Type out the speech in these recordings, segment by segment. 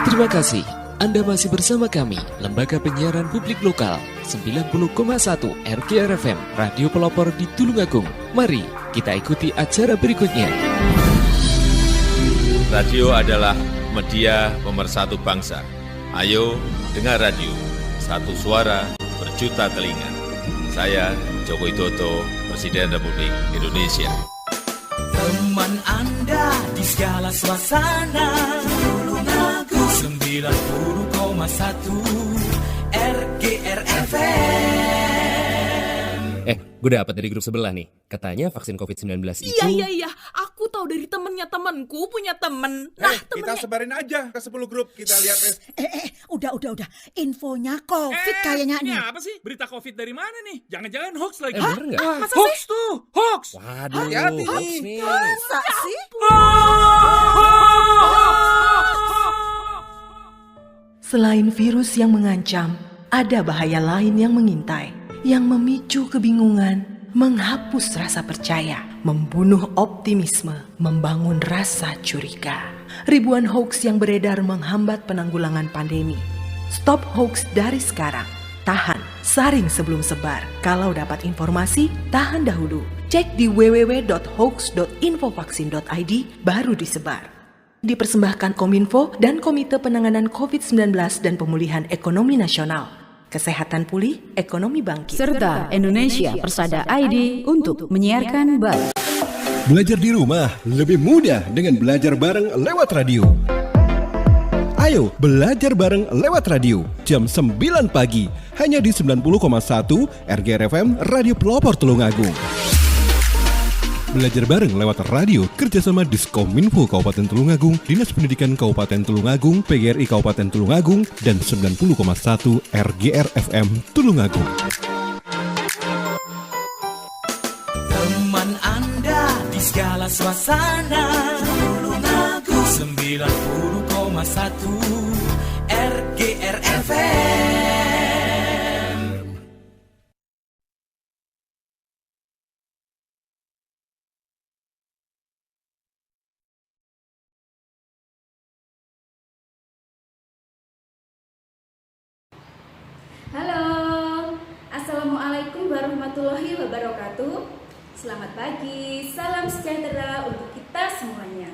Terima kasih. Anda masih bersama kami, Lembaga Penyiaran Publik Lokal 90,1 RGR FM, Radio Pelopor di Tulungagung. Mari kita ikuti acara berikutnya. Radio adalah media pemersatu bangsa. Ayo dengar radio, satu suara berjuta telinga. Saya Joko Widodo, Presiden Republik Indonesia. Teman Anda di segala suasana, Tulungagung 90,1 RGR FM. Gue dapet dari grup sebelah nih. Katanya vaksin COVID-19 itu... Iya. Aku tahu dari temennya temanku punya temen. Nah, kita sebarin aja ke 10 grup. Kita lihat. Udah. Infonya COVID kayaknya nih. Ini apa sih? Berita COVID dari mana nih? Jangan-jangan hoax lagi. Bener nggak? Masa hoax tuh? Hoax. Waduh, hati-hati hoax nih. nih. Masa sih? Selain virus yang mengancam, ada bahaya lain yang mengintai, yang memicu kebingungan, menghapus rasa percaya, membunuh optimisme, membangun rasa curiga. Ribuan hoax yang beredar menghambat penanggulangan pandemi. Stop hoax dari sekarang. Tahan, saring sebelum sebar. Kalau dapat informasi, tahan dahulu. Cek di www.hoax.infovaksin.id baru disebar. Dipersembahkan Kominfo dan Komite Penanganan COVID-19 dan Pemulihan Ekonomi Nasional. Kesehatan pulih, ekonomi bangkit. Serta Indonesia Persada ID untuk menyiarkan baik. Belajar di rumah lebih mudah dengan belajar bareng lewat radio. Ayo belajar bareng lewat radio jam 9 pagi hanya di 90,1 RGR FM Radio Pelopor Tulungagung. Belajar bareng lewat radio kerjasama Diskominfo Kabupaten Tulungagung, Dinas Pendidikan Kabupaten Tulungagung, PGRI Kabupaten Tulungagung, dan 90,1 RGR FM Tulungagung. Teman Anda di segala suasana, Tulungagung 90,1 RGR FM. Halo, Assalamualaikum warahmatullahi wabarakatuh. Selamat pagi, salam sejahtera untuk kita semuanya.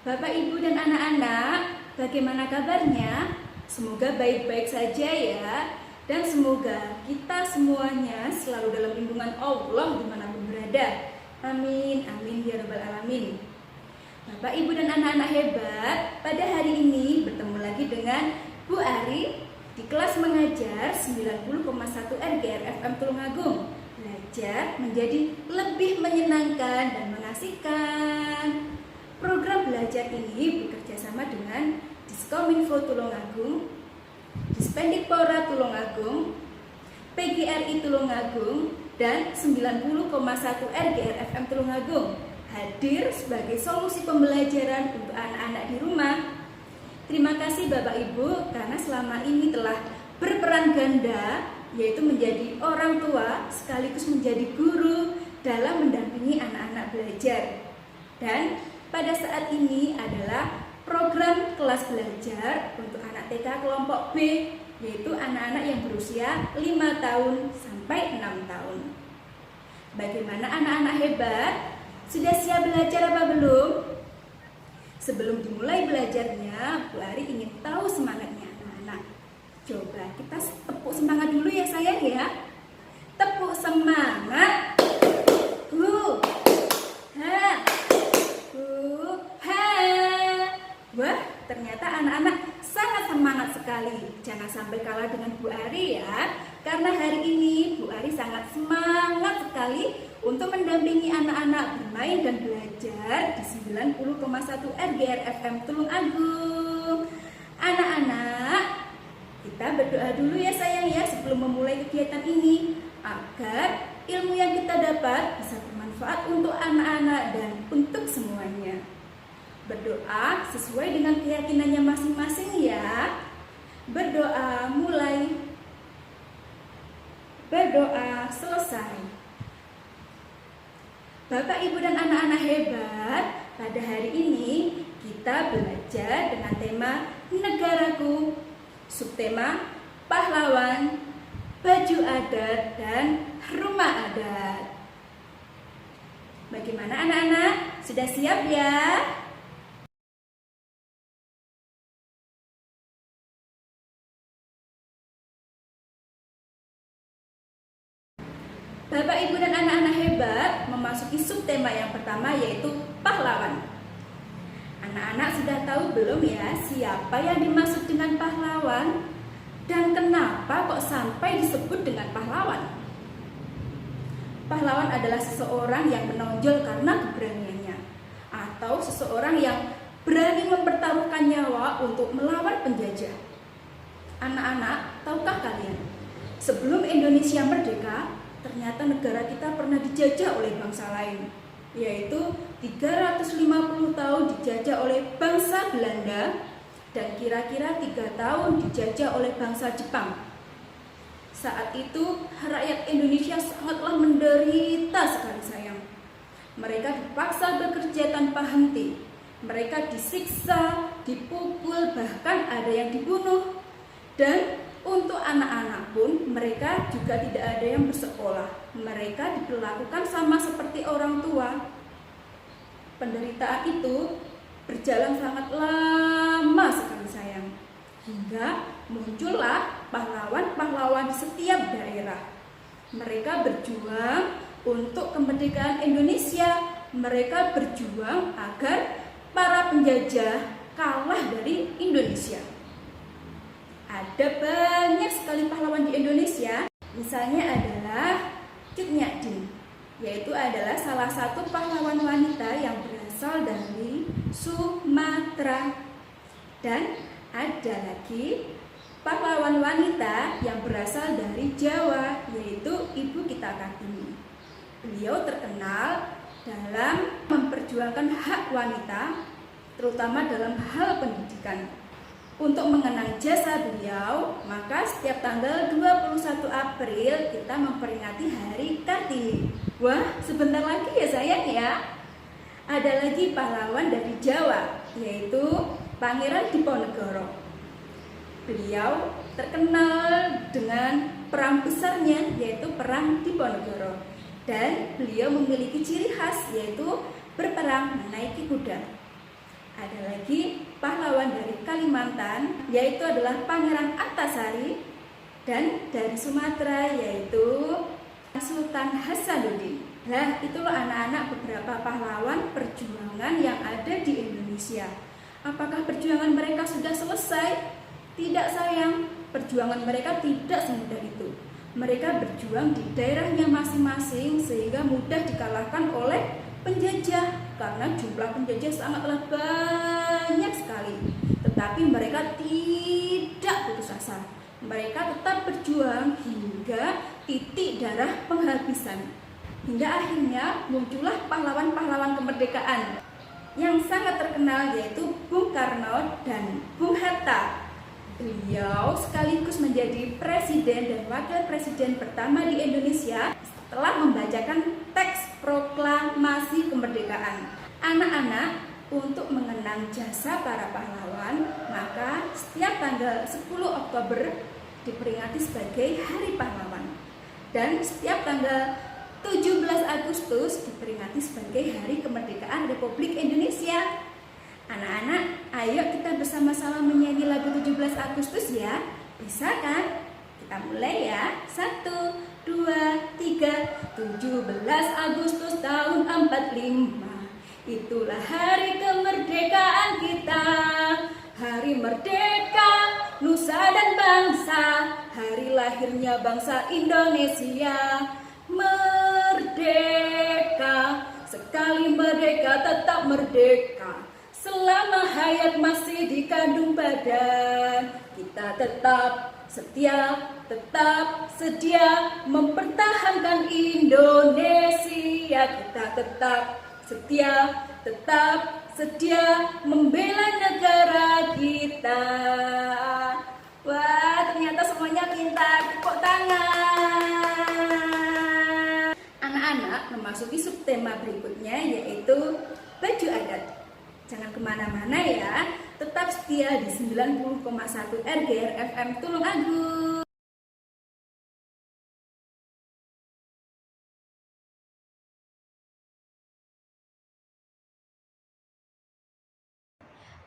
Bapak, Ibu, dan anak-anak, bagaimana kabarnya? Semoga baik-baik saja ya. Dan semoga kita semuanya selalu dalam lindungan Allah dimanapun berada. Amin, amin ya rabbal alamin. Bapak, Ibu, dan anak-anak hebat, pada hari ini bertemu lagi dengan Bu Ari di kelas mengajar 90,1 RGR FM Tulungagung. Belajar menjadi lebih menyenangkan dan mengasihkan. Program belajar ini bekerja sama dengan Diskominfo Tulungagung, Dispendikpora Tulungagung, PGRI Tulungagung, dan 90,1 RGR FM Tulungagung hadir sebagai solusi pembelajaran untuk anak-anak di rumah. Terima kasih Bapak Ibu karena selama ini telah berperan ganda, yaitu menjadi orang tua sekaligus menjadi guru dalam mendampingi anak-anak belajar. Dan pada saat ini adalah program kelas belajar untuk anak TK kelompok B, yaitu anak-anak yang berusia 5 tahun sampai 6 tahun. Bagaimana anak-anak hebat? Sudah siap belajar apa belum? Sebelum dimulai belajarnya, Bu Ari ingin tahu semangatnya anak-anak. Coba kita tepuk semangat dulu ya sayang ya. Tepuk semangat. Wah, ternyata anak-anak sangat semangat sekali. Jangan sampai kalah dengan Bu Ari ya. Karena hari ini Bu Ari sangat semangat sekali untuk mendampingi anak-anak bermain dan belajar di 90,1 RGR FM Tulungagung. Anak-anak, kita berdoa dulu ya sayang ya sebelum memulai kegiatan ini, agar ilmu yang kita dapat bisa bermanfaat untuk anak-anak dan untuk semuanya. Berdoa sesuai dengan keyakinannya masing-masing ya. Berdoa mulai. Berdoa selesai. Bapak, Ibu, dan anak-anak hebat, pada hari ini Kita belajar dengan tema negaraku, subtema pahlawan, baju adat, dan rumah adat. Bagaimana anak-anak? Sudah siap ya? Bapak, Ibu, dan anak-anak hebat memasuki subtema yang pertama, yaitu pahlawan. Anak-anak sudah tahu belum ya siapa yang dimaksud dengan pahlawan? Dan kenapa kok sampai disebut dengan pahlawan? Pahlawan adalah seseorang yang menonjol karena keberaniannya, atau seseorang yang berani mempertaruhkan nyawa untuk melawan penjajah. Anak-anak, tahukah kalian, sebelum Indonesia merdeka, ternyata negara kita pernah dijajah oleh bangsa lain, yaitu 350 tahun dijajah oleh bangsa Belanda dan kira-kira 3 tahun dijajah oleh bangsa Jepang. Saat itu rakyat Indonesia sangatlah menderita sekali sayang. Mereka dipaksa bekerja tanpa henti. Mereka disiksa, dipukul, bahkan ada yang dibunuh. Dan untuk anak-anak pun mereka juga tidak ada yang bersekolah. Mereka diperlakukan sama seperti orang tua. Penderitaan itu berjalan sangat lama sekali sayang. Hingga muncullah pahlawan-pahlawan di setiap daerah. Mereka berjuang untuk kemerdekaan Indonesia. Mereka berjuang agar para penjajah kalah dari Indonesia. Ada banyak sekali pahlawan di Indonesia. Misalnya adalah Cut Nyak Dien, yaitu adalah salah satu pahlawan wanita yang berasal dari Sumatera. Dan ada lagi pahlawan wanita yang berasal dari Jawa, yaitu Ibu Gita Kartini. Beliau terkenal dalam memperjuangkan hak wanita, terutama dalam hal pendidikan. Untuk mengenang jasa beliau, maka setiap tanggal 21 April kita memperingati Hari Kartini. Wah, sebentar lagi ya sayang ya. Ada lagi pahlawan dari Jawa, yaitu Pangeran Diponegoro. Beliau terkenal dengan perang besarnya, yaitu Perang Diponegoro. Dan beliau memiliki ciri khas, yaitu berperang menaiki kuda. Ada lagi pahlawan dari Kalimantan, yaitu adalah Pangeran Antasari. Dan dari Sumatera, yaitu Sultan Hasanuddin. Nah, itulah anak-anak beberapa pahlawan perjuangan yang ada di Indonesia. Apakah perjuangan mereka sudah selesai? Tidak sayang, perjuangan mereka tidak semudah itu. Mereka berjuang di daerahnya masing-masing sehingga mudah dikalahkan oleh penjajah, karena jumlah penjajah sangatlah banyak sekali. Tetapi mereka tidak putus asa. Mereka tetap berjuang hingga titik darah penghabisan. Hingga akhirnya muncullah pahlawan-pahlawan kemerdekaan yang sangat terkenal, yaitu Bung Karno dan Bung Hatta. Beliau sekaligus menjadi presiden dan wakil presiden pertama di Indonesia setelah membacakan teks proklamasi kemerdekaan. Anak-anak, untuk mengenang jasa para pahlawan, maka setiap tanggal 10 Oktober diperingati sebagai Hari Pahlawan. Dan setiap tanggal 17 Agustus diperingati sebagai Hari Kemerdekaan Republik Indonesia. Anak-anak, ayo kita bersama-sama menyanyi lagu 17 Agustus ya. Bisa kan? Kita mulai ya. 1, 2, 3. 17 Agustus tahun 45. Itulah hari kemerdekaan kita. Hari merdeka, nusa dan bangsa. Hari lahirnya bangsa Indonesia. Merdeka, sekali merdeka tetap merdeka. Selama hayat masih dikandung badan, kita tetap setia, tetap sedia mempertahankan Indonesia. Kita tetap setia, tetap sedia membela negara kita. Wah, ternyata semuanya pintar. Tepuk tangan. Anak-anak memasuki subtema berikutnya, yaitu baju adat. Jangan kemana-mana ya, tetap setia di 90,1 RGR FM Tulungagung.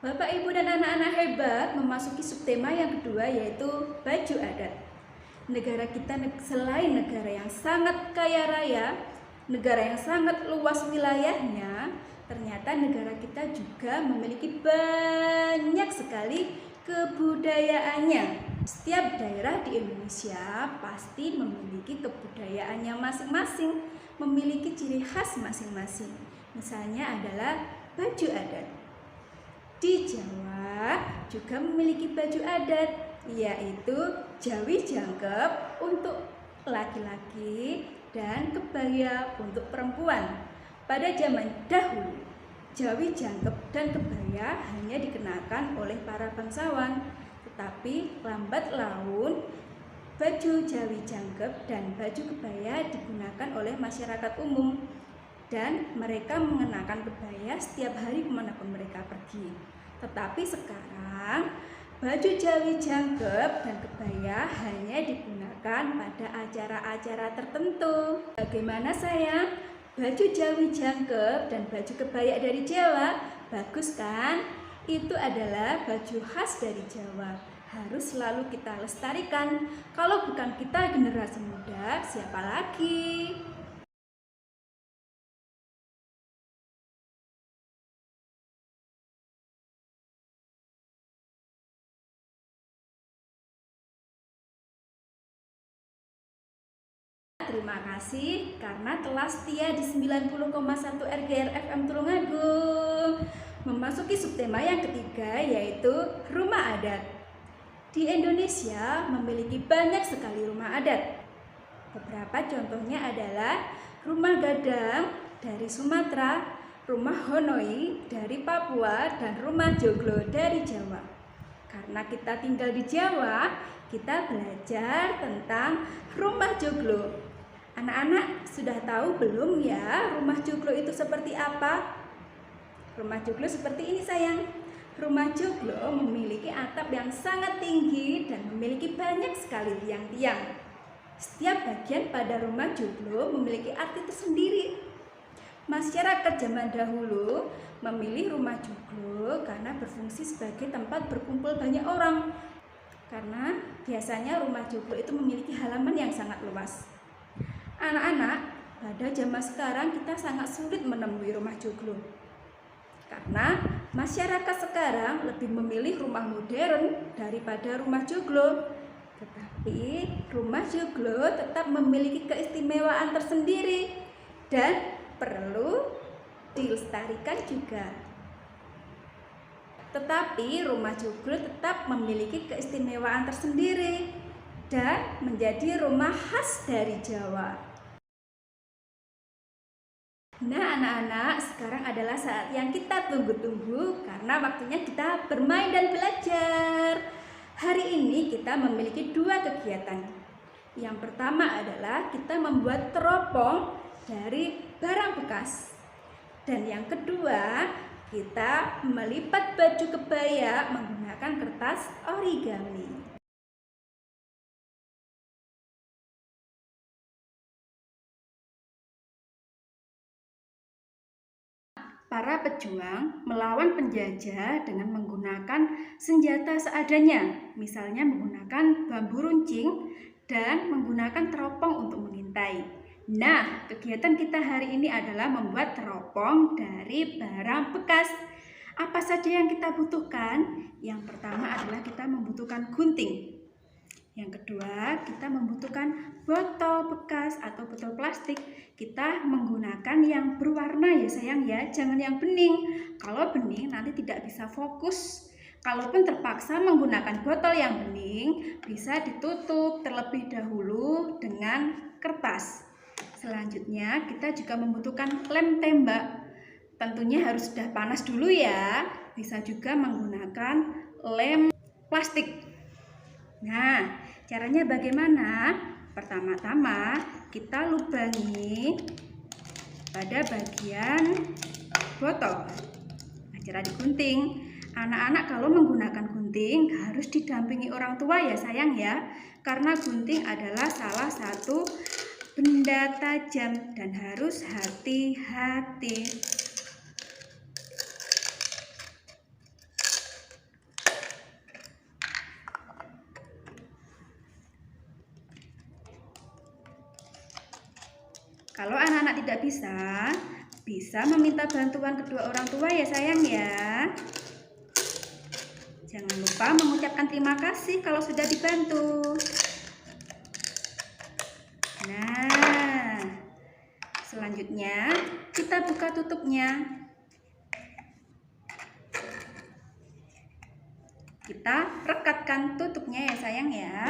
Bapak, Ibu, dan anak-anak hebat memasuki subtema yang kedua, yaitu baju adat. Negara kita selain negara yang sangat kaya raya, negara yang sangat luas wilayahnya, ternyata negara kita juga memiliki banyak sekali kebudayaannya. Setiap daerah di Indonesia pasti memiliki kebudayaannya masing-masing, memiliki ciri khas masing-masing. Misalnya adalah baju adat. Di Jawa juga memiliki baju adat, yaitu jawi jangkep untuk laki-laki dan kebaya untuk perempuan. Pada zaman dahulu, jawi jangkep dan kebaya hanya dikenakan oleh para bangsawan, tetapi lambat laun baju jawi jangkep dan baju kebaya digunakan oleh masyarakat umum. Dan mereka mengenakan kebaya setiap hari kemanapun mereka pergi. Tetapi sekarang baju jawi jangkep dan kebaya hanya digunakan pada acara-acara tertentu. Bagaimana sayang? Baju jawi jangkep dan baju kebaya dari Jawa, bagus kan? Itu adalah baju khas dari Jawa. Harus selalu kita lestarikan. Kalau bukan kita generasi muda, siapa lagi? Terima kasih karena telah setia di 90,1 RGR FM Tulungagung. Memasuki subtema yang ketiga, yaitu rumah adat. Di Indonesia memiliki banyak sekali rumah adat. Beberapa contohnya adalah rumah Gadang dari Sumatera, rumah Honoi dari Papua, dan rumah Joglo dari Jawa. Karena kita tinggal di Jawa, kita belajar tentang rumah Joglo. Anak-anak sudah tahu belum ya rumah joglo itu seperti apa? Rumah joglo seperti ini sayang. Rumah joglo memiliki atap yang sangat tinggi dan memiliki banyak sekali tiang-tiang. Setiap bagian pada rumah joglo memiliki arti tersendiri. Masyarakat zaman dahulu memilih rumah joglo karena berfungsi sebagai tempat berkumpul banyak orang. Karena biasanya rumah joglo itu memiliki halaman yang sangat luas. Anak-anak, pada zaman sekarang kita sangat sulit menemui rumah joglo. Karena masyarakat sekarang lebih memilih rumah modern daripada rumah joglo. Tetapi rumah joglo tetap memiliki keistimewaan tersendiri dan perlu dilestarikan juga. Tetapi rumah joglo tetap memiliki keistimewaan tersendiri dan menjadi rumah khas dari Jawa. Nah anak-anak, sekarang adalah saat yang kita tunggu-tunggu karena waktunya kita bermain dan belajar. Hari ini kita memiliki dua kegiatan. Yang pertama adalah kita membuat teropong dari barang bekas. Dan yang kedua, kita melipat baju kebaya menggunakan kertas origami. Para pejuang melawan penjajah dengan menggunakan senjata seadanya, misalnya menggunakan bambu runcing dan menggunakan teropong untuk mengintai. Nah, kegiatan kita hari ini adalah membuat teropong dari barang bekas. Apa saja yang kita butuhkan? Yang pertama adalah kita membutuhkan gunting. Yang kedua, kita membutuhkan botol bekas atau botol plastik. Kita menggunakan yang berwarna ya sayang ya, jangan yang bening. Kalau bening nanti tidak bisa fokus. Kalaupun terpaksa menggunakan botol yang bening, bisa ditutup terlebih dahulu dengan kertas. Selanjutnya, kita juga membutuhkan lem tembak. Tentunya harus sudah panas dulu ya. Bisa juga menggunakan lem plastik. Nah, caranya bagaimana? Pertama-tama kita lubangi pada bagian botol. cara digunting. Anak-anak kalau menggunakan gunting harus didampingi orang tua ya sayang ya, karena gunting adalah salah satu benda tajam dan harus hati-hati. Kalau anak-anak tidak bisa meminta bantuan kedua orang tua ya sayang ya. Jangan lupa mengucapkan terima kasih kalau sudah dibantu. Nah, selanjutnya kita buka tutupnya. Kita rekatkan tutupnya ya sayang ya.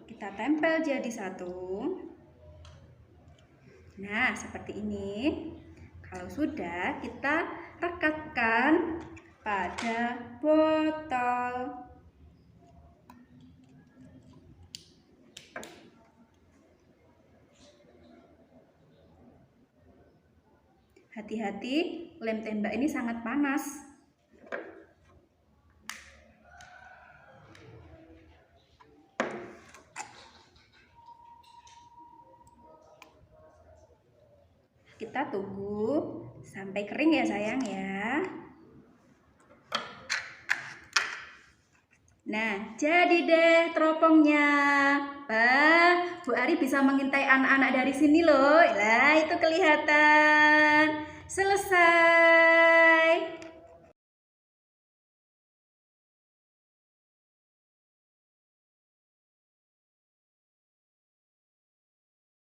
Kita tempel jadi satu. Nah, seperti ini. Kalau sudah, kita rekatkan pada botol. Hati-hati, lem tembak ini sangat panas. Kita tunggu sampai kering ya sayang ya. Nah, jadi deh teropongnya. Bu Ari bisa mengintai anak-anak dari sini loh. Lah, itu kelihatan. Selesai.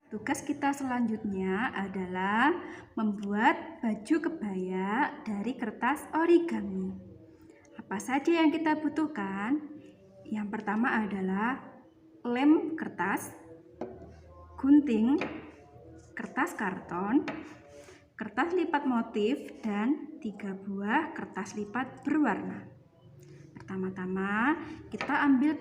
Tugas kita selanjutnya adalah membuat baju kebaya dari kertas origami. Apa saja yang kita butuhkan? Yang pertama adalah lem kertas, gunting, kertas karton, kertas lipat motif, dan 3 buah kertas lipat berwarna. Pertama-tama kita ambil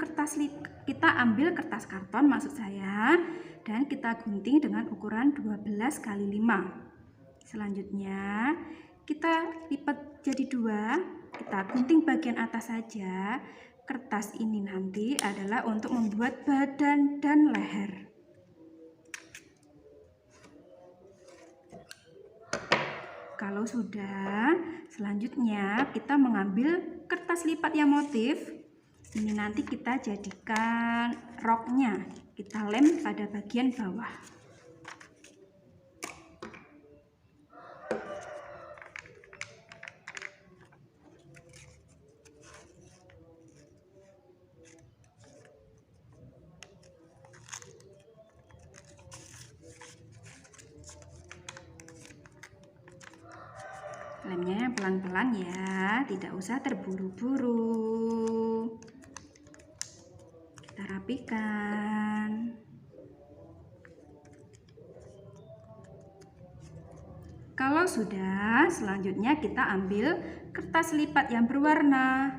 kertas karton maksud saya, dan kita gunting dengan ukuran 12 x 5. Selanjutnya kita lipat jadi 2, kita gunting bagian atas saja. Kertas ini nanti adalah untuk membuat badan dan leher. Kalau sudah, selanjutnya kita mengambil kertas lipat yang motif. Ini nanti kita jadikan roknya. Kita lem pada bagian bawah. Lemnya pelan-pelan ya, tidak usah terburu-buru. Kita rapikan. Kalau sudah, selanjutnya kita ambil kertas lipat yang berwarna.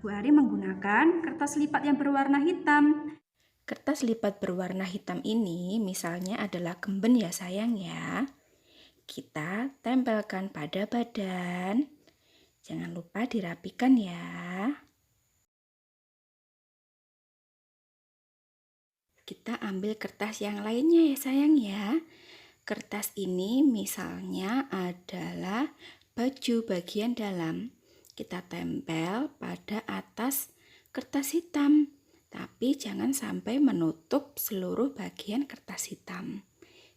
Bu Ari menggunakan kertas lipat yang berwarna hitam. Kertas lipat berwarna hitam ini misalnya adalah gemben ya sayang ya. Kita tempelkan pada badan. Jangan lupa dirapikan ya. Kita ambil kertas yang lainnya ya sayang ya. Kertas ini misalnya adalah baju bagian dalam. Kita tempel pada atas kertas hitam. Tapi jangan sampai menutup seluruh bagian kertas hitam.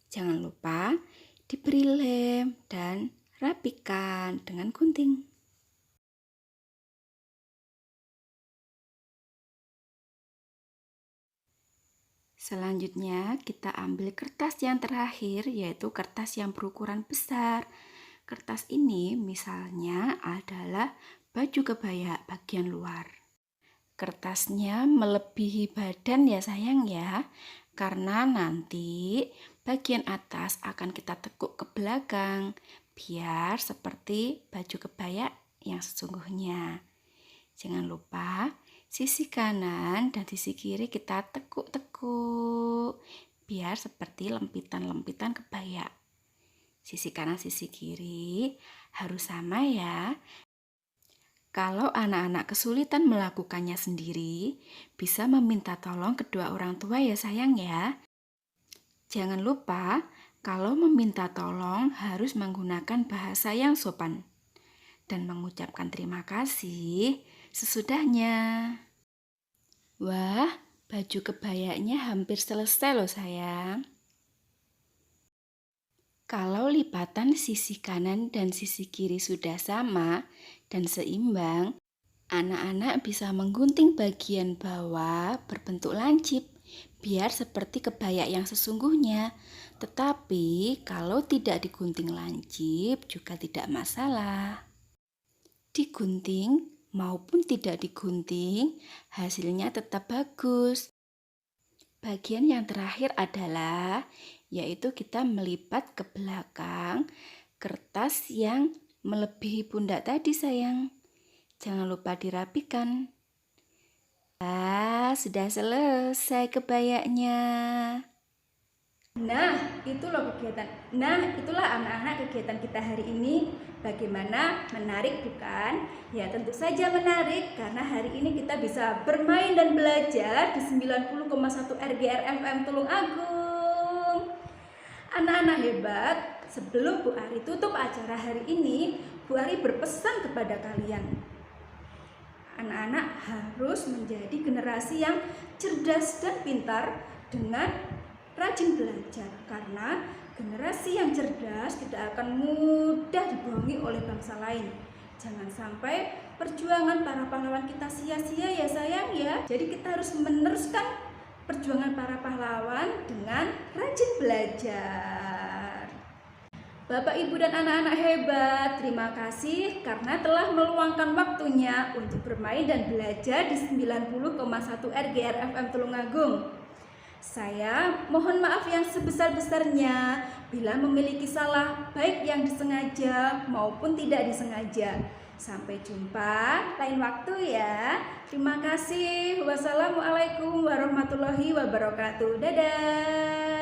Jangan lupa diberi lem dan rapikan dengan gunting. Selanjutnya kita ambil kertas yang terakhir, yaitu kertas yang berukuran besar. Kertas ini misalnya adalah baju kebaya bagian luar. Kertasnya melebihi badan ya sayang ya, karena nanti bagian atas akan kita tekuk ke belakang biar seperti baju kebaya yang sesungguhnya. Jangan lupa Sisi kanan dan sisi kiri kita tekuk-tekuk biar seperti lempitan-lempitan kebaya. Sisi kanan, sisi kiri harus sama ya. Kalau anak-anak kesulitan melakukannya sendiri, bisa meminta tolong kedua orang tua ya sayang ya. Jangan lupa, kalau meminta tolong harus menggunakan bahasa yang sopan dan mengucapkan terima kasih sesudahnya. Wah, baju kebayanya hampir selesai loh sayang. Kalau lipatan sisi kanan dan sisi kiri sudah sama dan seimbang, anak-anak bisa menggunting bagian bawah berbentuk lancip biar seperti kebaya yang sesungguhnya. Tetapi kalau tidak digunting lancip juga tidak masalah. Digunting maupun tidak digunting, hasilnya tetap bagus. Bagian yang terakhir adalah yaitu kita melipat ke belakang kertas yang melebihi pundak tadi sayang. Jangan lupa dirapikan. Sudah selesai kebayanya. Nah, itulah anak-anak kegiatan kita hari ini. Bagaimana? Menarik bukan? Ya tentu saja menarik, karena hari ini kita bisa bermain dan belajar di 90,1 RGR FM Tulungagung. Anak-anak hebat, sebelum Bu Ari tutup acara hari ini, Bu Ari berpesan kepada kalian. Anak-anak harus menjadi generasi yang cerdas dan pintar dengan rajin belajar, karena generasi yang cerdas tidak akan mudah dibohongi oleh bangsa lain. Jangan sampai perjuangan para pahlawan kita sia-sia ya sayang ya. Jadi kita harus meneruskan perjuangan para pahlawan dengan rajin belajar. Bapak, Ibu, dan anak-anak hebat, terima kasih karena telah meluangkan waktunya untuk bermain dan belajar di 90,1 RGR FM Tulungagung. Saya mohon maaf yang sebesar-besarnya bila memiliki salah baik yang disengaja maupun tidak disengaja. Sampai jumpa lain waktu ya. Terima kasih. Wassalamualaikum warahmatullahi wabarakatuh. Dadah.